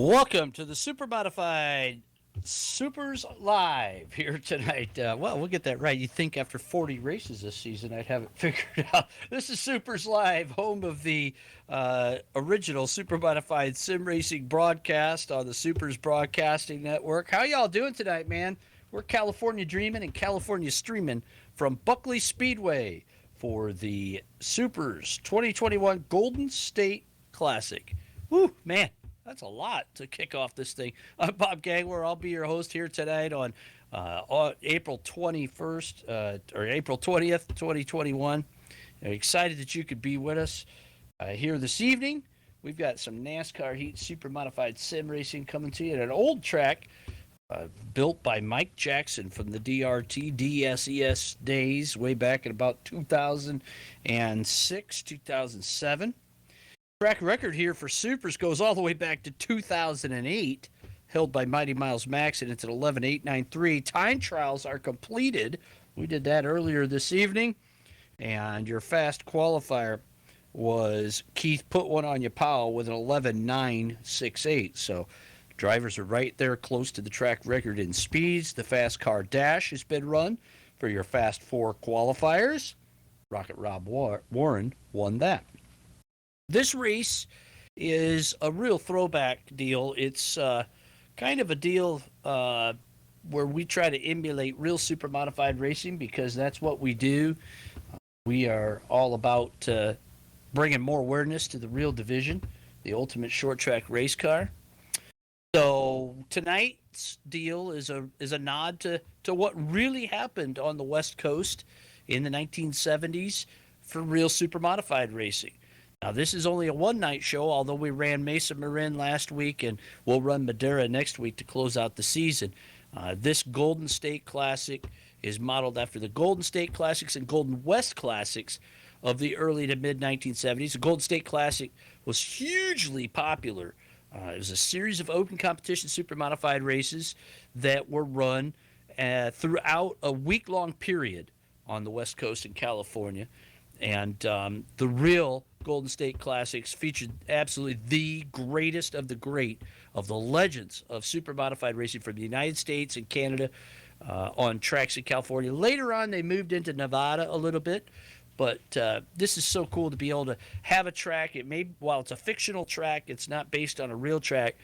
Welcome to the Supermodified Supers Live here tonight. We'll get that right. You'd think after 40 races this season, I'd have it figured out. This is Supers Live, home of the original Supermodified Sim Racing broadcast on the Supers Broadcasting Network. How y'all doing tonight, man? We're California dreaming and California streaming from Buckley Speedway for the Supers 2021 Golden State Classic. Woo, man. That's a lot to kick off this thing. I'm Bob Gangler. I'll be your host here tonight on April 21st or April 20th, 2021. I'm excited that you could be with us here this evening. We've got some NASCAR Heat Super Modified Sim Racing coming to you at an old track built by Mike Jackson from the DRT DSES days way back in about 2006, 2007. Track record here for Supers goes all the way back to 2008, held by Mighty Miles Max, and it's at 11.893. Time trials are completed. We did that earlier this evening. And your fast qualifier was Keith Put One On You Powell with an 11.968. So drivers are right there close to the track record in speeds. The fast car dash has been run for your fast four qualifiers. Rocket Rob Warren won that. This race is a real throwback deal. It's kind of a deal where we try to emulate real super modified racing because that's what we do. We are all about bringing more awareness to the real division, the ultimate short track race car. So tonight's deal is a nod to what really happened on the West Coast in the 1970s for real super modified racing. Now, this is only a one-night show, although we ran Mesa Marin last week, and we'll run Madera next week to close out the season. This Golden State Classic is modeled after the Golden State Classics and Golden West Classics of the early to mid-1970s. The Golden State Classic was hugely popular. It was a series of open competition super-modified races that were run throughout a week-long period on the West Coast in California. And the real Golden State Classics featured absolutely the greatest of the great of the legends of super modified racing from the United States and Canada on tracks in California. Later on, they moved into Nevada a little bit, but this is so cool to be able to have a track. While it's a fictional track, it's not based on a real track,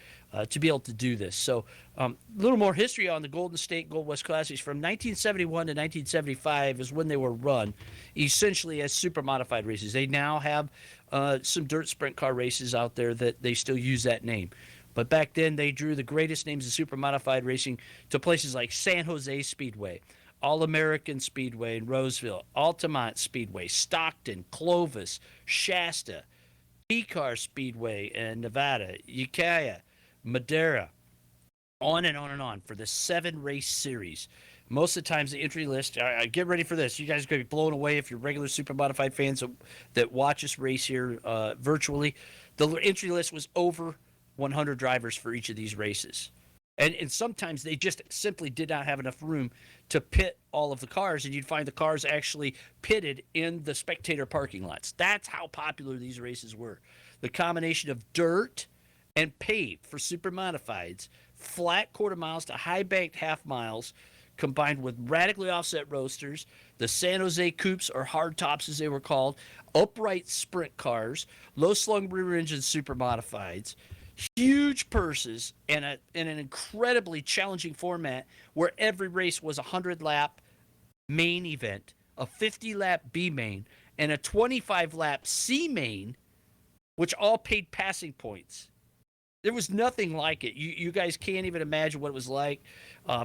to be able to do this. So a little more history on the Golden State Gold West Classics. From 1971 to 1975 is when they were run, essentially as super modified races. They now have some dirt sprint car races out there that they still use that name. But back then, they drew the greatest names of super modified racing to places like San Jose Speedway, All-American Speedway in Roseville, Altamont Speedway, Stockton, Clovis, Shasta, P-Car Speedway in Nevada, Ukiah, Madera, on and on and on for the 7-race series. Most of the times, the entry list, get ready for this. You guys are going to be blown away if you're regular super modified fans that watch us race here virtually. The entry list was over 100 drivers for each of these races. And sometimes they just simply did not have enough room to pit all of the cars, and you'd find the cars actually pitted in the spectator parking lots. That's how popular these races were. The combination of dirt and paved for super modifieds, flat quarter miles to high banked half miles, combined with radically offset roasters, the San Jose Coupes, or hard tops as they were called, upright sprint cars, low slung rear engine super modifieds, huge purses, and an incredibly challenging format where every race was a 100-lap main event, a 50-lap B main, and a 25-lap C main, which all paid passing points. There was nothing like it. You guys can't even imagine what it was like.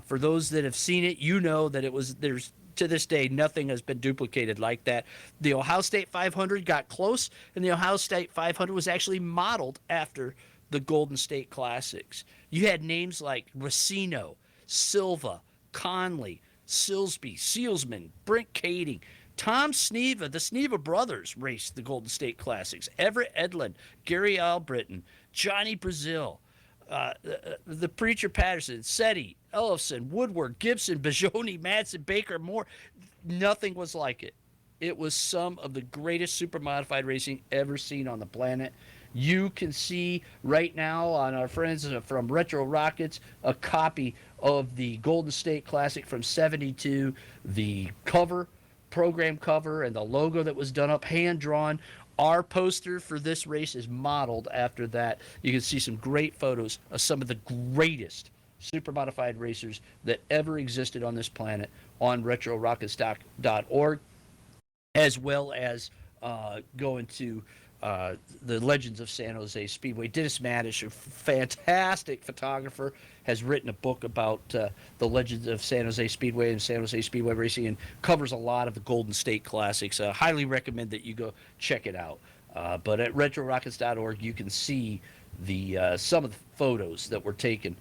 For those that have seen it, you know that there's to this day, nothing has been duplicated like that. The Ohio State 500 got close, and the Ohio State 500 was actually modeled after the Golden State Classics. You had names like Racino, Silva, Conley, Silsby, Sealsman, Brent Kading, Tom Sneva. The Sneva brothers raced the Golden State Classics. Everett Edlin, Gary Albritton, Johnny Brazil, the Preacher Patterson, Setti, Ellison, Woodward, Gibson, Bajoni, Madsen, Baker, Moore. Nothing was like it. It was some of the greatest super modified racing ever seen on the planet. You can see right now on our friends from Retro Rockets a copy of the Golden State Classic from '72, the cover, program cover, and the logo that was done up, hand drawn. Our poster for this race is modeled after that. You can see some great photos of some of the greatest super modified racers that ever existed on this planet on retrorocketstock.org, as well as going to the Legends of San Jose Speedway. Dennis Madish, a fantastic photographer, has written a book about the Legends of San Jose Speedway and San Jose Speedway racing, and covers a lot of the Golden State Classics. Highly recommend that you go check it out. But at retrorockets.org, you can see the some of the photos that were taken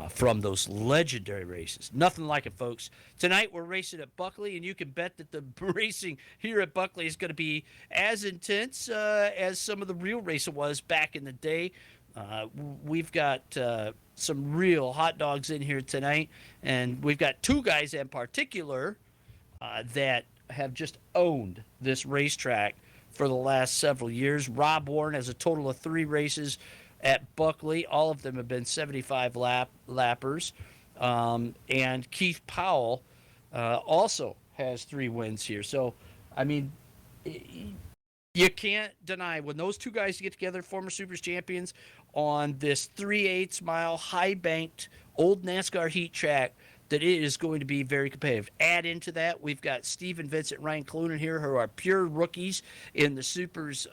from those legendary races. Nothing like it, folks. Tonight we're racing at Buckley, and you can bet that the racing here at Buckley is going to be as intense as some of the real racing was back in the day. We've got some real hot dogs in here tonight, and we've got two guys in particular that have just owned this racetrack for the last several years. Rob Warren has a total of 3 races at Buckley. All of them have been 75 lappers. And Keith Powell also has 3 wins here. So, I mean, you can't deny when those two guys get together, former Supers champions, on this 3/8 mile high banked old NASCAR heat track, that it is going to be very competitive. Add into that, we've got Steven Vincent, Ryan Clunan here, who are pure rookies in the Supers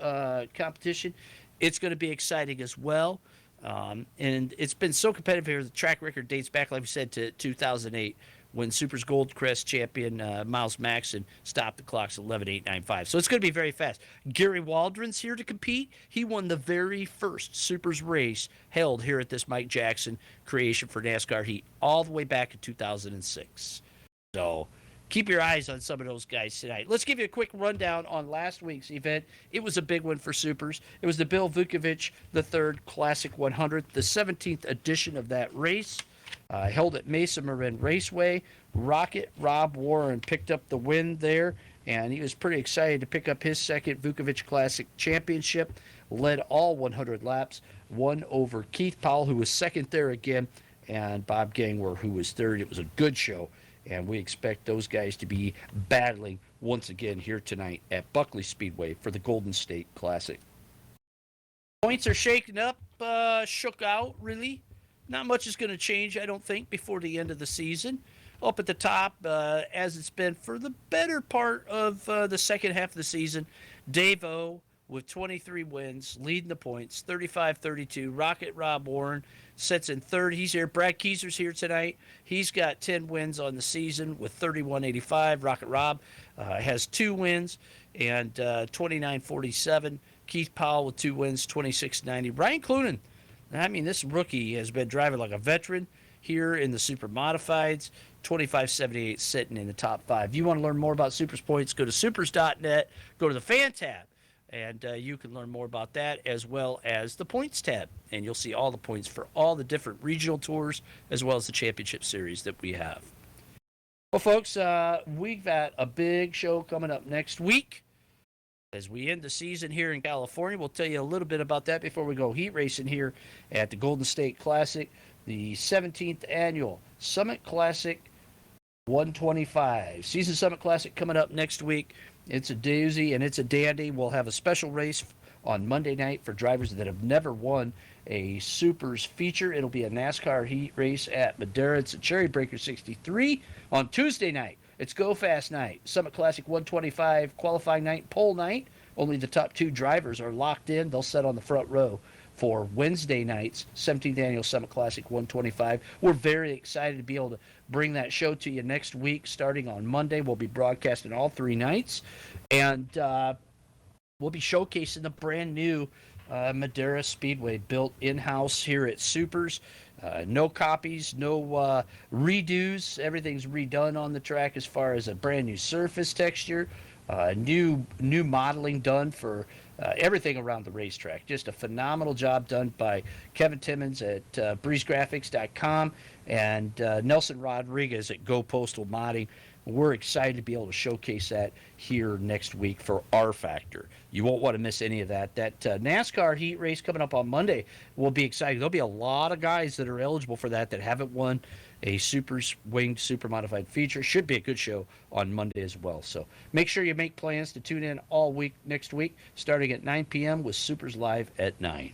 competition. It's going to be exciting as well. And it's been so competitive here. The track record dates back, like we said, to 2008, when Supers Goldcrest champion Miles Maxson stopped the clocks at 11:895. So it's going to be very fast. Gary Waldron's here to compete. He won the very first Supers race held here at this Mike Jackson creation for NASCAR Heat all the way back in 2006. So keep your eyes on some of those guys tonight. Let's give you a quick rundown on last week's event. It was a big one for Supers. It was the Bill Vukovich III Classic 100, the 17th edition of that race, held at Mesa Marin Raceway. Rocket Rob Warren picked up the win there, and he was pretty excited to pick up his second Vukovich Classic championship. Led all 100 laps, won over Keith Powell, who was second there again, and Bob Gangwer, who was third. It was a good show, and we expect those guys to be battling once again here tonight at Buckley Speedway for the Golden State Classic. Points are shaken up, shook out, really. Not much is going to change, I don't think, before the end of the season. Up at the top, as it's been for the better part of the second half of the season, Dave O with 23 wins, leading the points, 35-32. Rocket Rob Warren sits in third. He's here. Brad Kieser's here tonight. He's got 10 wins on the season with 31-85. Rocket Rob has 2 wins and 29-47. Keith Powell with 2 wins, 26-90. Ryan Clunan, I mean, this rookie has been driving like a veteran here in the Super Modifieds. 25-78, sitting in the top 5. If you want to learn more about Supers points, go to supers.net, go to the fan tab, and you can learn more about that, as well as the points tab. And you'll see all the points for all the different regional tours, as well as the championship series that we have. Well, folks, we've got a big show coming up next week. As we end the season here in California, we'll tell you a little bit about that before we go heat racing here at the Golden State Classic, the 17th annual Summit Classic 125. Season Summit Classic coming up next week. It's a doozy and it's a dandy. We'll have a special race on Monday night for drivers that have never won a Supers feature. It'll be a NASCAR heat race at Madera. It's a Cherry Breaker 63 on Tuesday night. It's Go Fast night, Summit Classic 125 qualifying night, pole night. Only the top 2 drivers are locked in. They'll sit on the front row for Wednesday night's 17th Annual Summit Classic 125. We're very excited to be able to bring that show to you next week. Starting on Monday, we'll be broadcasting all 3 nights. And we'll be showcasing the brand new Madera Speedway, built in-house here at Supers. No copies, no redos. Everything's redone on the track as far as a brand new surface texture, new modeling done for everything around the racetrack. Just a phenomenal job done by Kevin Timmons at breezegraphics.com and Nelson Rodriguez at Go Postal Modding. We're excited to be able to showcase that here next week for R Factor. You won't want to miss any of that. That NASCAR heat race coming up on Monday will be exciting. There'll be a lot of guys that are eligible for that haven't won a Supers winged super modified feature. Should be a good show on Monday as well. So make sure you make plans to tune in all week next week, starting at 9 p.m. with Supers Live at 9.